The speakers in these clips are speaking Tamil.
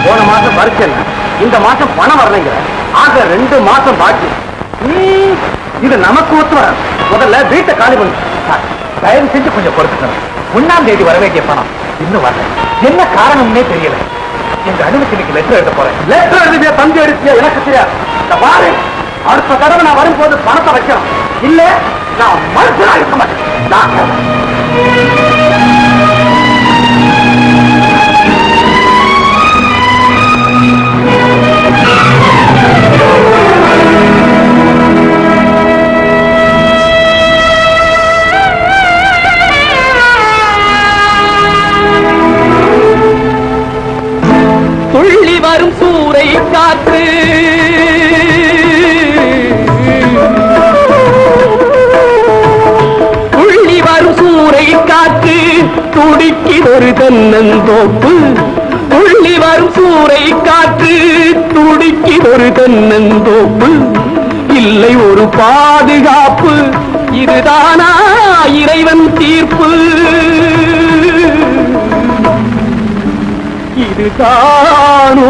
போன மாசம் பரிசு, இந்த மாசம் பணம் வரலைங்கிற. ஆக 2 மாசம் பாக்கி. இது நமக்கு ஒத்து வர. முதல்ல வீட்டை காலி பண்ணு. தயவு செஞ்சு கொஞ்சம் பொறுத்துக்கணும். 1ஆம் தேதி வர வேண்டிய பணம் இன்னும் வரல. என்ன காரணம்னே தெரியல. எங்க அனுமதிக்கு லெட்டர் எழுத போறேன். லெட்டர் எழுதிய பங்கு எடுத்தியா எனக்கு தெரியாது. பாரு, அடுத்த தடவை நான் வரும்போது பணத்தை வைக்கணும். இல்ல நான் மனுஷனா இருக்க மாட்டேன். துள்ளி வரும் சூறை காற்று துள்ளி வரும் சூறை காற்று துடிக்கிதொரு தென்னந்தோப்பு. துள்ளி வரும் சூறை காற்று துடிக்கிதொரு தென்னந்தோப்பு. இல்லை ஒரு பாதுகாப்பு, இதுதானா இறைவன் தீர்ப்பு? இதுதானோ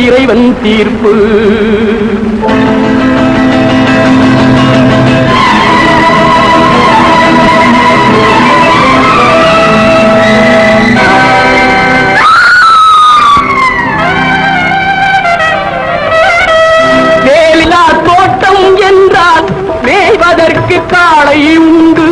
இறைவன் தீர்ப்பு? வேலிலா தோட்டம் என்றால் மேய்வதற்கு காளை உண்டு.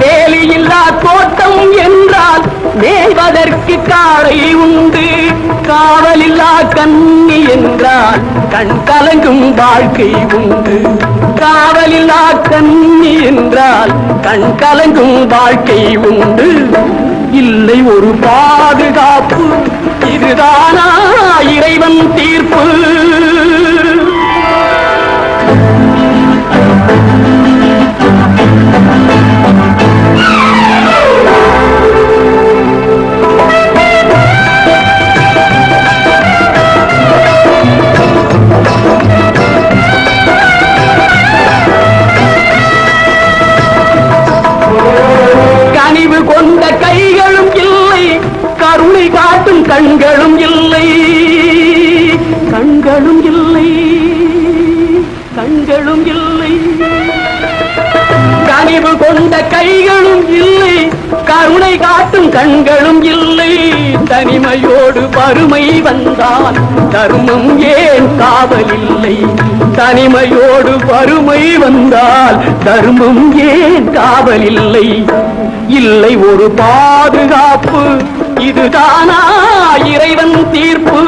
வேலியில்லா தோட்டம் என்றால் மேய்வதற்கு காளை உண்டு. காவலில்லா கண்ணி என்றால் கண் கலங்கும் வாழ்க்கை உண்டு. காவலில்லா கண்ணி என்றால் கண் கலங்கும் வாழ்க்கை உண்டு. இல்லை ஒரு பாதுகாப்பு, இதுதானா இறைவன் தீர்ப்பு? கனிவு கொண்ட கைகளும் இல்லை, கருணை காட்டும் கண்களும் இல்லை. கண்களும் இல்லை, கண்களும் இல்லை. கனிவு கொண்ட கைகளும் இல்லை, கருணை காட்டும் கண்களும் இல்லை. தனிமையோடு வறுமை வந்தால் தர்மம் ஏன் காவல் இல்லை? தனிமையோடு வறுமை வந்தால் தர்மம் ஏன் காவல் இல்லை? இல்லை ஒரு பாதுகாப்பு, இதுதானா இறைவன் தீர்ப்பு?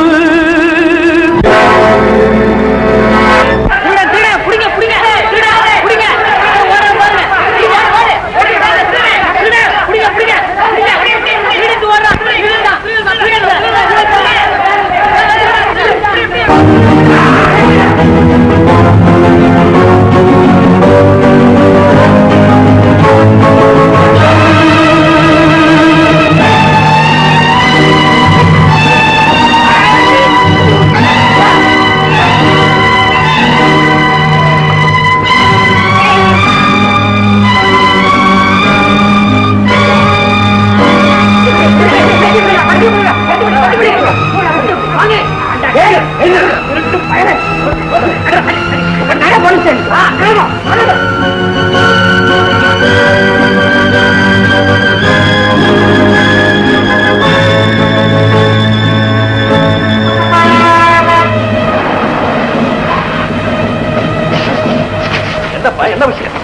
என்ன விஷயம்?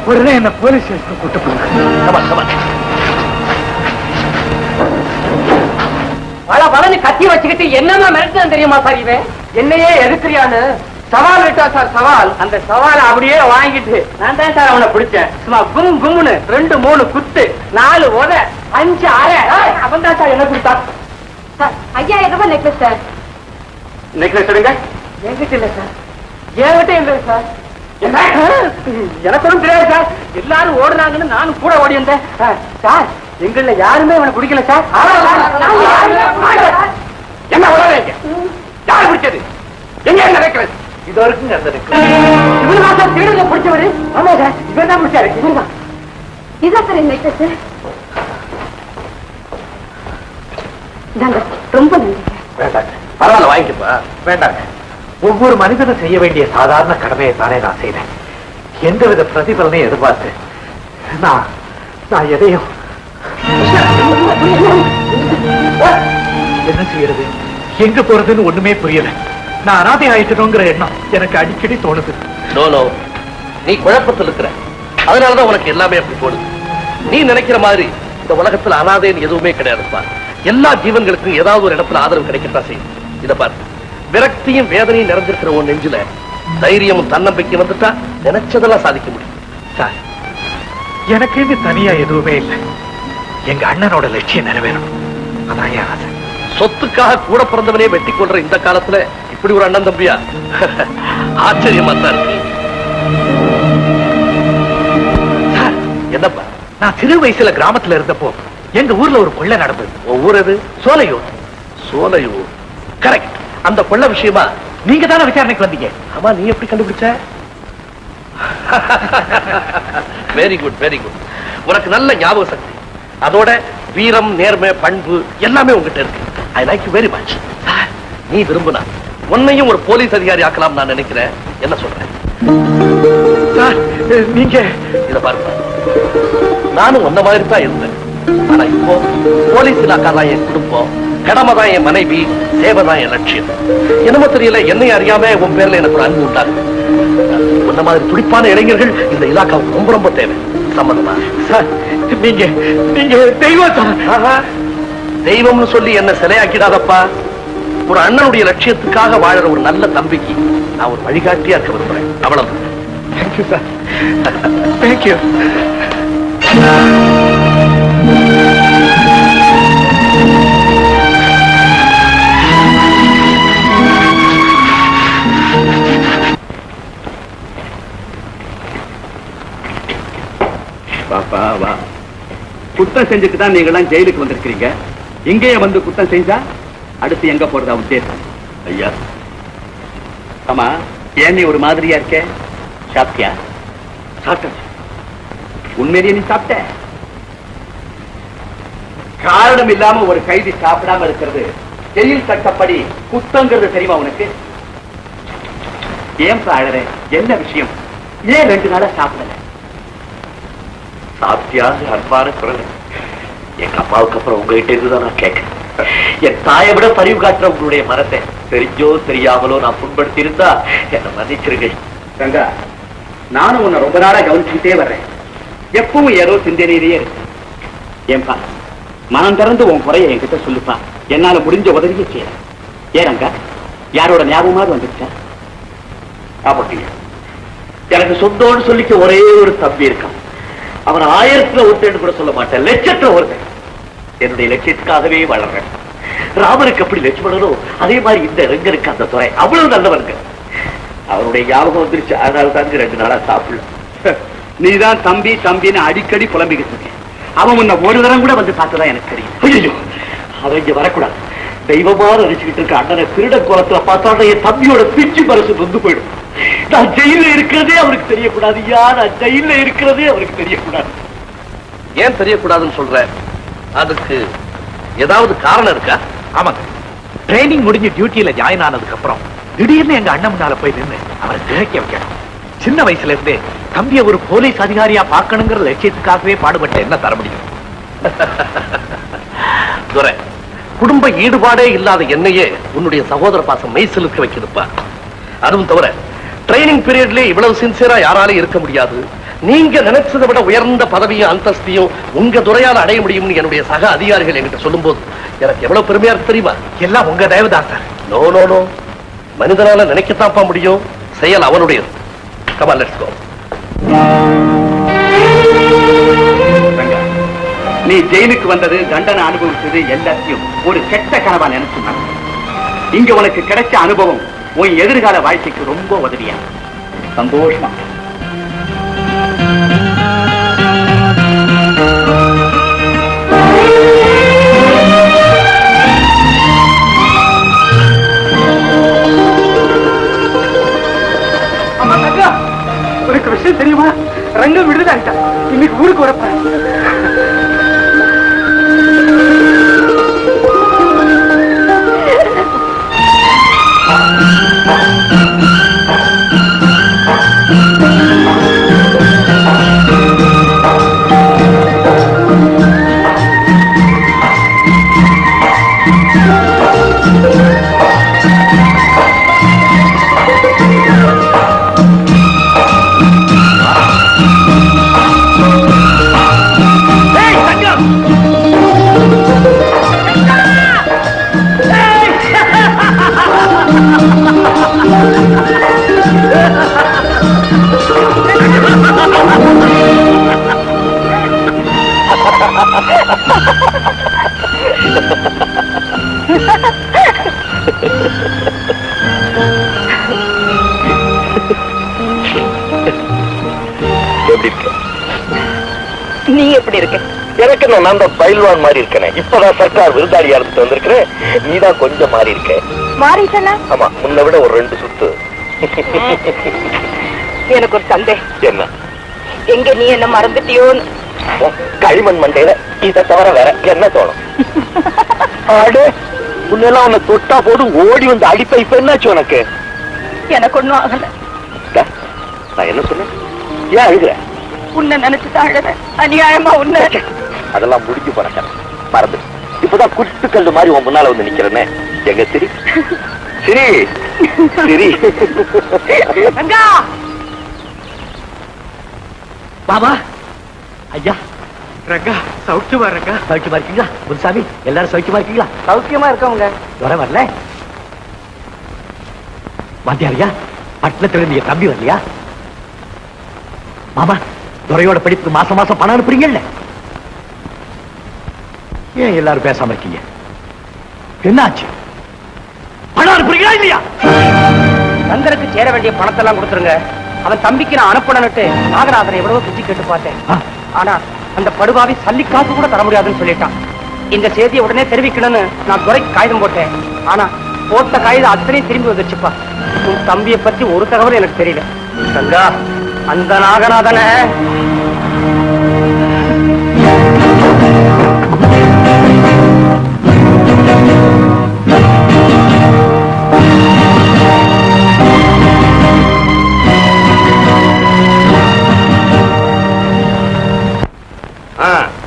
உடனே என்ன போலீஸ் ஸ்டேஷனுக்கு கூட்டு போங்க. பழனி கத்தி வச்சுக்கிட்டு என்னமா மிரட்டுன்னு தெரியுமா சார்? இவன் என்னையே எதுக்குறியான்னு சவால் விட்டா சார். சவால், அந்த சவாலை அப்படியே வாங்கிட்டு நான் தான் சார் அவனை பிடிச்சேன். சும்மா கும் கும்னு 2 3 குத்து, 4 உத, 5 அரை. அவன் தான் சார் என்ன கொடுத்தா. 5000 ரூபாய் நெக்லஸ் சார். நெக்லஸ் எடுங்க. என்கிட்ட இல்ல சார், என்கிட்ட இல்லை சார். எனக்கு ஒன்றும் தெரியாது சார். எல்லாரும் ஓடுனாங்கன்னு நானும் கூட ஓடி வந்தேன் சார். எங்கள யாருமே அவனை பிடிக்கல சார். என்ன உடனே யார் பிடிச்சது? எங்க நடக்கிறது? இது வரைக்கும் நடந்திருக்கு. இவரு தான் சார் திருடனை பிடிச்சவரு. ஆமா சார், இவர் தான் பிடிச்சாரு. இவருதான் இதான் சார் என் நெக்லஸ். ரொம்ப நன்றி. வேண்டாங்க, பரவாயில்ல, வாங்கிக்கப்பா. வேண்டாங்க, ஒவ்வொரு மனிதனும் செய்ய வேண்டிய சாதாரண கடமையை தானே நான் செய்தேன். எந்தவித பிரதிபலனையும் எதிர்பார்த்து நான் எதையும் என்ன செய்யறது, எங்க போறதுன்னு ஒண்ணுமே புரியல. நான் அனாதை ஆயிட்டணுங்கிற எண்ணம் எனக்கு அடிக்கடி தோணுது. நீ குழப்பத்தில் இருக்கிற, அதனாலதான் உனக்கு எல்லாமே அப்படி போடுது. நீ நினைக்கிற மாதிரி இந்த உலகத்துல அனாதைன்னு எதுவுமே கிடையாதுப்பா. எல்லா ஜீவன்களுக்கும் ஏதாவது ஒரு இடத்துல ஆதரவு கிடைக்கத்தான் செய்யும். இத பாரு, விரக்தியும் வேதனையும் நிறைஞ்சிருக்கிற உன் நெஞ்சில தைரியமும் தன்னம்பிக்கை வந்துட்டா நினைச்சதெல்லாம் சாதிக்க முடியும். சார், எனக்கு தனியா எதுவுமே இல்லை. எங்க அண்ணனோட லட்சியம் நிறைவேறணும், அதான் என் ஆசை. சொத்துக்காக கூட பிறந்தவனே வெட்டி கொள்ற இந்த காலத்துல இப்படி ஒரு அண்ணன் தம்பியா? ஆச்சரியமா தான் இருக்கு. சார், என்னப்பா? நான் சிறு வயசுல கிராமத்துல இருந்தப்போ எங்க ஊர்ல ஒரு கொள்ளை நடந்தது. ஒவ்வொரு இது சோலையூர். சோலையூர், கரெக்ட். அந்த கொள்ளை விஷயமா நீங்க தானே விசாரணைக்கு வந்தீங்க? ஆமா, நீ எப்படி கண்டுபிடிச்ச? Very good, very good. உனக்கு நல்ல ஞாபக சக்தி, அதோட வீரம், நேர்மை, பண்பு எல்லாமே உங்ககிட்ட இருக்கு. I like you very much. நீ விரும்புனா உன்னையும் ஒரு போலீஸ் அதிகாரி ஆக்கலாம் நான் நினைக்கிறேன். என்ன சொல்றேன்? சார், நீங்க இத பாருங்க, நானும் உன்ன மாதிரி தான் இருந்தேன். ஆனா இப்போ போலீஸ் இலாக்கா தான் என் குடும்பம், கடமை தான் என் மனைவி, சேவை தான் என் லட்சியம். என்னமோ தெரியல, என்னை அறியாம உன் பேர்ல எனக்கு ஒரு அன்பு உண்டாது. உன்ன மாதிரி துடிப்பான இளைஞர்கள் இந்த இலாக்காவுக்கு ரொம்ப ரொம்ப தேவை. சம்மதமா? சார், நீங்க தெய்வம். தெய்வம்னு சொல்லி என்ன சிலையாக்கிடாதப்பா. ஒரு அண்ணனுடைய லட்சியத்துக்காக வாழற ஒரு நல்ல தம்பிக்கு நான் ஒரு வழிகாட்டியா இருக்க விரும்புறேன். அவ்வளவு. Thank you sir, thank you. பாப்பா வா. குற்றம் செஞ்சுட்டு தான் நீங்க எல்லாம் ஜெயிலுக்கு வந்திருக்கிறீங்க. இங்கேயே வந்து குற்றம் செஞ்சா அடுத்து எங்க போறதா உத்தேசம்? ஐயா, ஆமா, ஏன் நீ ஒரு மாதிரியா இருக்க? சாப்பிட்டியா? சாப்பிட்ட. உண்மையிலேயே நீ சாப்பிட்ட? காரணம் இல்லாம ஒரு கைதி சாப்பிடாம இருக்கிறது ஜெயில் சட்டப்படி குத்தங்கிறது தெரியுமா உனக்கு? ஏன் அழற? என்ன விஷயம்? ஏன் 2 நாளா சாப்பிடல? சாப்பிட்டியா? அன்பான குரல். எங்க அம்மாவுக்கு அப்புறம் உங்ககிட்ட இருந்துதான் நான் கேட்கிறேன். என் தாயை விட பரிவு காட்டுற உங்களுடைய மனத்தை தெரிஞ்சோ தெரியாமலோ நான் புண்படுத்தி இருந்தா என்ன மன்னிச்சிருங்க. கங்கா, நானும் உன்னை ரொம்ப நாளா கவனிச்சுட்டே வர்றேன். எப்பவும் ஏதோ சிந்தனையிலேயே இருக்கு. ஏன்பா, மனம் திறந்து உன் குறைய என்கிட்ட சொல்லுப்பா. என்னால முடிஞ்ச உதவியை செய்ய. ஏன் ரங்கா, யாரோட ஞாபகமாவது வந்துருச்சா? ஆமாட்டியா, எனக்கு சொந்தம்னு சொல்லிக்க ஒரே ஒரு தம்பி இருக்கான். அவன் 1000த்துல ஒருத்தன் கூட சொல்ல மாட்டேன், 1,00,000த்துல ஒருத்தன். என்னுடைய லட்சியத்துக்காகவே வளர்றேன். ராமனுக்கு அப்படி லட்சுமணனோ அதே மாதிரி இந்த ரங்கனுக்கு அந்த துறை அவ்வளவு நல்லவனுங்க. அவனுடைய ஞாபகம் வந்துருச்சு, அதனால தாங்க 2 நாளா சாப்பிடல. நீதான் தம்பி தம்பின்னு அடிக்கடி புலம்பிக்கிட்டு இருக்க. அவன் உன்னை ஒரு தரம் கூட வந்து பார்த்ததான் எனக்கு தெரியும். ஐயோ, அவன் இங்க வரக்கூடாது. தெய்வமா நினைச்சுக்கிட்டு இருக்க அண்ணனை திருட கோலத்துல பார்த்தா என் தம்பியோட பிச்சு மனசு வந்து போயிடும். நான் ஜெயில இருக்கிறதே அவருக்கு தெரியக்கூடாது. நான் ஜெயில இருக்கிறதே அவருக்கு தெரியக்கூடாது. ஏன் தெரியக்கூடாதுன்னு சொல்ற? அதுக்கு ஏதாவது காரணம் இருக்கா? ஆமாங்க, ட்ரைனிங் முடிஞ்சு டியூட்டியில ஜாயின் ஆனதுக்கு அப்புறம் திடீர்னு எங்க அண்ணன் முன்னால போய் நின்று அவரை திரைக்க வைக்கணும். சின்ன வயசுல இருந்தே தம்பிய ஒரு போலீஸ் அதிகாரியா பார்க்கணுங்கிற லட்சியத்துக்காகவே பாடுபட்ட என்ன தர முடியும்? துரை, குடும்ப ஈடுபாடே இல்லாத என்னையே உன்னுடைய சகோதர பாசம் மெய்சிலுக்கு வைக்கிறப்பா. அதுவும் தவிர ட்ரைனிங் பீரியட்லயே இவ்வளவு சின்சியரா யாராலும் இருக்க முடியாது. நீங்க நினைச்சதை விட உயர்ந்த பதவியும் அந்தஸ்தையும் உங்க துறையால அடைய முடியும்னு என்னுடைய சக அதிகாரிகள் என்கிட்ட சொல்லும் போது எனக்கு எவ்வளவு பெருமையா இருக்கு தெரியுமா? எல்லாம் உங்க தயவுதான் சார். நோ நோ நோ, மனிதனால நினைக்கத்தான்ப்பா முடியும், செயல் அவனுடையது. Come on, let's go. Ranga, நீ ஜெயிலுக்கு வந்தது, தண்டனை அனுபவிச்சது எல்லாத்தையும் ஒரு கெட்ட கனவா நினைச்சு இங்க உனக்கு கிடைச்ச அனுபவம் உன் எதிர்கால வாழ்க்கைக்கு ரொம்ப உதவியா. சந்தோஷமா. உனக்கு விஷயம் தெரியுமா? ரங்கம் விடுதலை ஆயிட்டா. இன்னைக்கு ஊருக்கு வரப்ப நீ எப்படி இருக்க? எனக்கு நான் தான் பயில்வான் மாதிரி இருக்கேன். இப்பதான் சர்க்கார் விருதாளியா இருந்துட்டு வந்திருக்கிறேன். நீதான் கொஞ்சம் மாறி இருக்க. மாறிட்டனா? ஆமா, முன்ன விட ஒரு 2 சுத்து. எனக்கு ஒரு சந்தேகம். என்ன? எங்க நீ என்ன மறந்துட்டியோன்னு. களிமண் மண்டையில இதை தவிர வேற என்ன தோணும்? ஆடு முன்னெல்லாம் உன்னை தொட்டா போதும் ஓடி வந்து அடிப்ப. இப்ப என்னாச்சு உனக்கு? எனக்கு ஒண்ணும் ஆகல. நான் என்ன சொன்னேன்? ஏன் அழுகுற? உன்னை நினைச்சுதான் அழுத. அநியாயமா உன்னை. அதெல்லாம் முடிஞ்சு போறேன், மறந்து. இப்பதான் குட்டுக்கல்லு மாதிரி உன் முன்னால வந்து நிக்கிறேன்னு. எங்க சிரி சிரி சிரி. பாபா ஐயா, ரங்கா சௌக்கியமா இருக்கா? சௌக்கியமா இருக்கீங்களா குருசாமி? எல்லாரும் சௌக்கியமா இருக்கீங்களா? சௌக்கியமா இருக்கவங்க. வர வரல வாத்தியாரியா? பட்டணத்துல இருந்து என் தம்பி வரலையா? மாமா, துரையோட படிப்புக்கு மாசம் மாசம் பணம் அனுப்புறீங்கல்ல, ஏன் எல்லாரும் பேசாம இருக்கீங்க? என்னாச்சு? பணம் அனுப்புறீங்களா இல்லையா? சந்தருக்கு சேர வேண்டிய பணத்தை எல்லாம் கொடுத்துருங்க. அவன் தம்பிக்கு நான் அனுப்பணும்னுட்டு நாகராஜனை எவ்வளவு புத்தி கேட்டு பார்த்தேன். ஆனா அந்த படுபாவி சல்லி காசு கூட தர முடியாதுன்னு சொல்லிட்டான். இந்த செய்தியை உடனே தெரிவிக்கணும்னு நான் துரைக்கு காகிதம் போட்டேன். ஆனா போட்ட காகிதம் அத்தனையும் திரும்பி வந்துருச்சுப்பா. உன் தம்பியை பத்தி ஒரு தகவல் எனக்கு தெரியல. கங்கா, அந்த நாகநாதன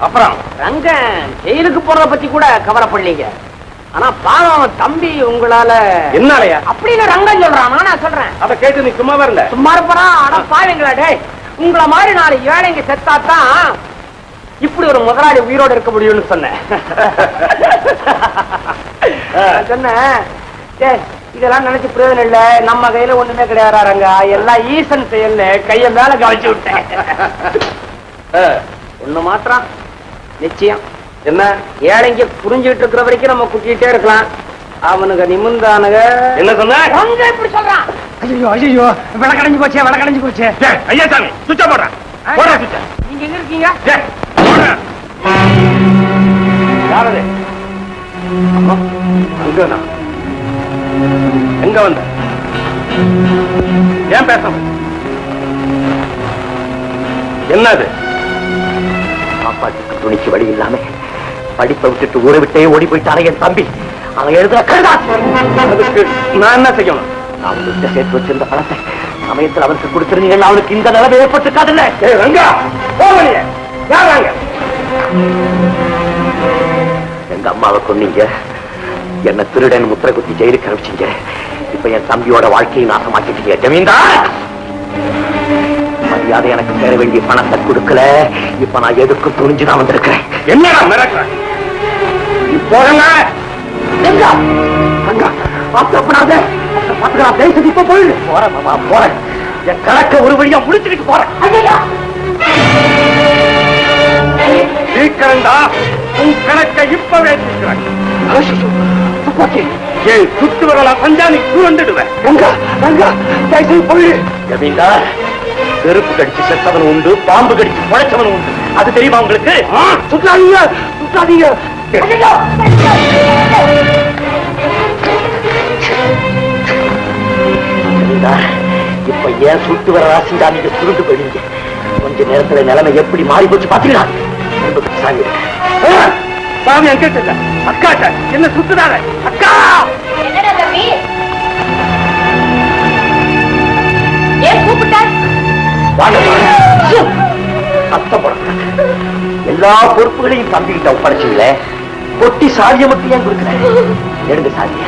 அப்புறம் ரங்கன் ஜெயிலுக்கு போறத பத்தி கூட கவலைப்படலீங்க. ஆனா பாவம் தம்பி உங்களால என்னாலயா அப்படின்னு ரங்கன் சொல்றான். நானா சொல்றேன்? அத கேட்டு நீ சும்மா வரல? சும்மா இருப்பா. ஆனா பாவீங்களா டே, உங்களை மாதிரி 4 ஏழைங்க செத்தாத்தான் இப்படி ஒரு முதலாளி உயிரோடு இருக்க முடியும்னு சொன்னேன். சொன்னேன் இதெல்லாம் நினைச்சு பிரயோஜனம் இல்ல, நம்ம கையில ஒண்ணுமே கிடையாதுறாங்க, எல்லாம் ஈசன் செயல்னு கைய மேல கவனிச்சு விட்டேன். ஒண்ணு மாத்திரம் நிச்சயம், என்ன ஏழைங்க புரிஞ்சுட்டு இருக்கிற வரைக்கும் நம்ம குட்டிட்டே இருக்கலாம். அவனுங்க நிமிந்தானுங்க. என்ன சொன்ன? இப்படி சொல்றான். ஐயோ ஐயோ, விளக்கடைஞ்சு போச்சே, விளக்கடைஞ்சு போச்சே. ஐயா சாமி, சுவிட்ச போடுறேன். நீங்க எங்க இருக்கீங்க? யாரது? அங்கண்ணா எங்க வந்த? ஏன் பேச? என்னது? சாப்பாட்டுக்கு துணிக்கு வழி இல்லாம படிப்பை விட்டுட்டு ஊரை விட்டே ஓடி போயிட்டாரே என் தம்பி. அவன் எழுதுற கருதாக்கு நான் என்ன செய்யணும்? நான் விட்டு சேர்த்து வச்சிருந்த பணத்தை சமயத்தில் அவருக்கு கொடுத்திருந்தீங்க, அவனுக்கு இந்த நிலைமை ஏற்பட்டுக்காதுல்ல. எங்க அம்மாவை கொன்னீங்க, என்ன திருடன் முத்திரை குத்தி ஜெயிலுக்கு அனுப்பிச்சீங்க. இப்ப என் தம்பியோட வாழ்க்கையை நாசமாக்கிட்டீங்க. ஜமீன்தார், மரியாதை எனக்கு சேர வேண்டிய பணத்தை கொடுக்கல. இப்ப நான் எதுக்கும் துணிஞ்சுதான் வந்திருக்கிறேன். என்னடா மிரட்டுற? போறேன் இப்ப போயிடு. போறேன் மாமா, போறேன். என் கணக்க ஒரு வழியா முடிச்சுக்கிட்டு போறேன். சீக்கிரண்டா, உன் கணக்கை இப்பவே சீக்கிரம். ஏன் சுத்து வரலா பஞ்சானி வந்துடுவேன். போயிடு. ஜமீன்தார், செருப்பு கடிச்சு செத்தவன் உண்டு, பாம்பு கடிச்சு பழைச்சவன் உண்டு. அது தெரியுமா உங்களுக்கு? சுத்தாதீங்க, சுத்தாதீங்க. இப்ப ஏன் சுட்டு வர ராசிண்டா நீங்க சுருண்டு போயிடுங்க. கொஞ்ச நேரத்துல நிலைமை எப்படி மாறி போச்சு பாத்தீங்களா? சாமி சாமி அங்கிட்ட அக்காட்ட என்ன சுத்துறாங்க? அக்கா என்னடா தம்பி ஏன் கூப்பிட்ட? அத்தப்படக்கூடாது. எல்லா பொறுப்புகளையும் தம்பிக்கிட்ட ஒப்படைச்சிங்களே, பொட்டி சாதியை மட்டும் ஏன் கொடுக்குறேன்? எடுங்க சாதிய.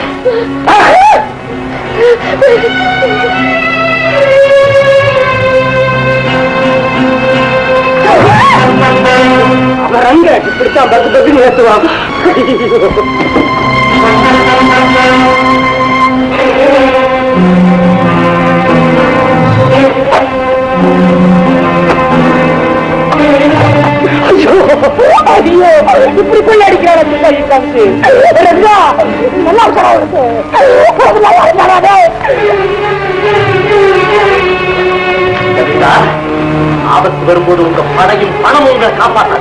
அவர் அங்க இப்படித்தான் பத்து பத்து ஏற்றுவாங்க. ஐயோ இப்படி போய் அடிக்கிறாங்க. ஆபத்து வரும்போது உங்க படையும் பணமும் உங்களை காப்பாற்ற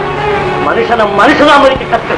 மனுஷனை மனுஷனா மதிக்க கற்று